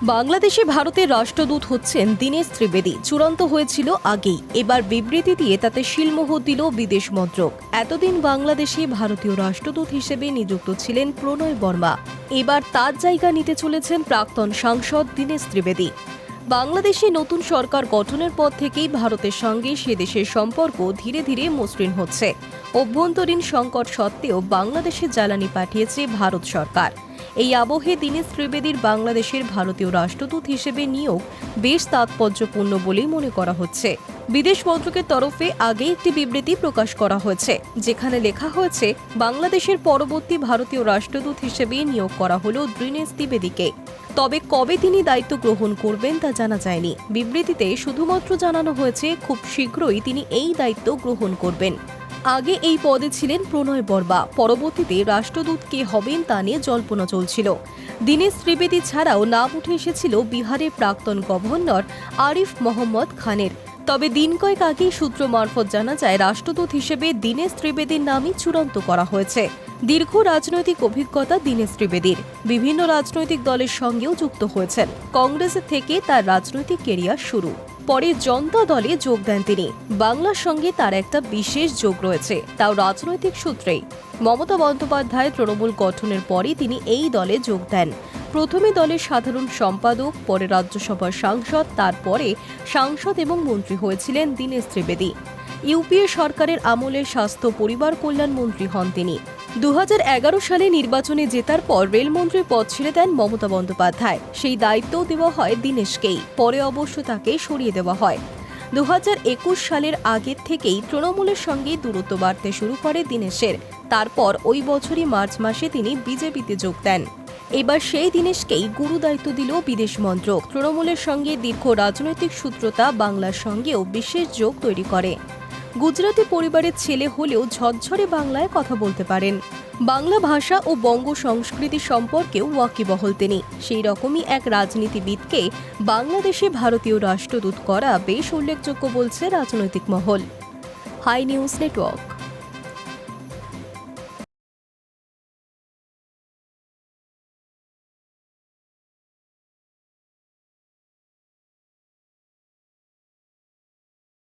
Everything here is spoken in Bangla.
বাংলাদেশে ভারতের রাষ্ট্রদূত হচ্ছেন দীনেশ ত্রিবেদী। চূড়ান্ত হয়েছিল আগেই, এবার বিবৃতি দিয়ে তাতে শিলমোহর দিল বিদেশ মন্ত্রক। এতদিন বাংলাদেশে ভারতীয় রাষ্ট্রদূত হিসেবে নিযুক্ত ছিলেন প্রণয় বর্মা। এবার তার জায়গা নিতে চলেছেন প্রাক্তন সাংসদ দীনেশ ত্রিবেদী। বাংলাদেশে নতুন সরকার গঠনের পর থেকেই ভারতের সঙ্গে সে দেশের সম্পর্ক ধীরে ধীরে মসৃণ হচ্ছে। অভ্যন্তরীণ সংকট সত্ত্বেও বাংলাদেশে জ্বালানি পাঠিয়েছে ভারত সরকার। এই আবহে দীনেশ ত্রিবেদীর বাংলাদেশের ভারতীয় রাষ্ট্রদূত হিসেবে নিয়োগ বেশ তাৎপর্যপূর্ণ বলেই মনে করা হচ্ছে। বিদেশ মন্ত্রকের তরফে আগে একটি বিবৃতি প্রকাশ করা হয়েছে, যেখানে লেখা হয়েছে বাংলাদেশের পরবর্তী ভারতীয় রাষ্ট্রদূত হিসেবে নিয়োগ করা হলো দীনেশ ত্রিবেদীকে। তবে কবে তিনি দায়িত্ব গ্রহণ করবেন তা জানা যায়নি। বিবৃতিতে শুধুমাত্র জানানো হয়েছে খুব শীঘ্রই তিনি এই দায়িত্ব গ্রহণ করবেন। আগে এই পদে ছিলেন প্রণয় বর্মা, পরবর্তীতে রাষ্ট্রদূত কে হবেন তা নিয়ে জল্পনা চলছিল। দীনেশ ত্রিবেদী ছাড়াও নাম উঠে এসেছিল বিহারের প্রাক্তন গভর্নর আরিফ মোহাম্মদ খানের। তবে দিন কয়েক আগেই সূত্র মারফত জানা যায় রাষ্ট্রদূত হিসেবে দীনেশ ত্রিবেদীর নামই চূড়ান্ত করা হয়েছে। দীর্ঘ রাজনৈতিক অভিজ্ঞতা দীনেশ ত্রিবেদীর, বিভিন্ন রাজনৈতিক দলের সঙ্গেও যুক্ত হয়েছেন। কংগ্রেসের থেকে তার রাজনৈতিক কেরিয়ার শুরু, পরে জনতা দলে যোগ দেন তিনি। বাংলার সঙ্গে তার একটা বিশেষ যোগ রয়েছে, তাও রাজনৈতিক সূত্রেই। মমতা বন্দ্যোপাধ্যায় তৃণমূল গঠনের পরই তিনি এই দলে যোগ দেন। প্রথমে দলের সাধারণ সম্পাদক, পরে রাজ্যসভার সাংসদ, তারপরে সাংসদ এবং মন্ত্রী হয়েছিলেন দীনেশ ত্রিবেদী। ইউপিএ সরকারের আমলে স্বাস্থ্য পরিবার কল্যাণ মন্ত্রী হন তিনি। 2011 সালে নির্বাচনে জেতার পর রেলমন্ত্রীর পদ ছেড়ে দেন মমতা বন্দ্যোপাধ্যায়। সেই দায়িত্বও দেওয়া হয় দীনেশকেই, পরে অবশ্য তাকে সরিয়ে দেওয়া হয়। 2021 সালের আগের থেকেই তৃণমূলের সঙ্গে দূরত্ব বাড়তে শুরু করে দীনেশের। তারপর ওই বছরই মার্চ মাসে তিনি বিজেপিতে যোগ দেন। এবার সেই দীনেশকেই গুরু দায়িত্ব দিল বিদেশ মন্ত্রক। তৃণমূলের সঙ্গে দীর্ঘ রাজনৈতিক সূত্রতা বাংলার সঙ্গেও বিশেষ যোগ তৈরি করে। গুজরাটি পরিবারের ছেলে হলেও ঝরঝরে বাংলায় কথা বলতে পারেন। বাংলা ভাষা ও বঙ্গ সংস্কৃতি সম্পর্কেও ওয়াকিবহল তিনি। সেই রকমই এক রাজনীতিবিদকে বাংলাদেশে ভারতীয় রাষ্ট্রদূত করা বেশ উল্লেখযোগ্য বলছে রাজনৈতিক মহল। Hi news network.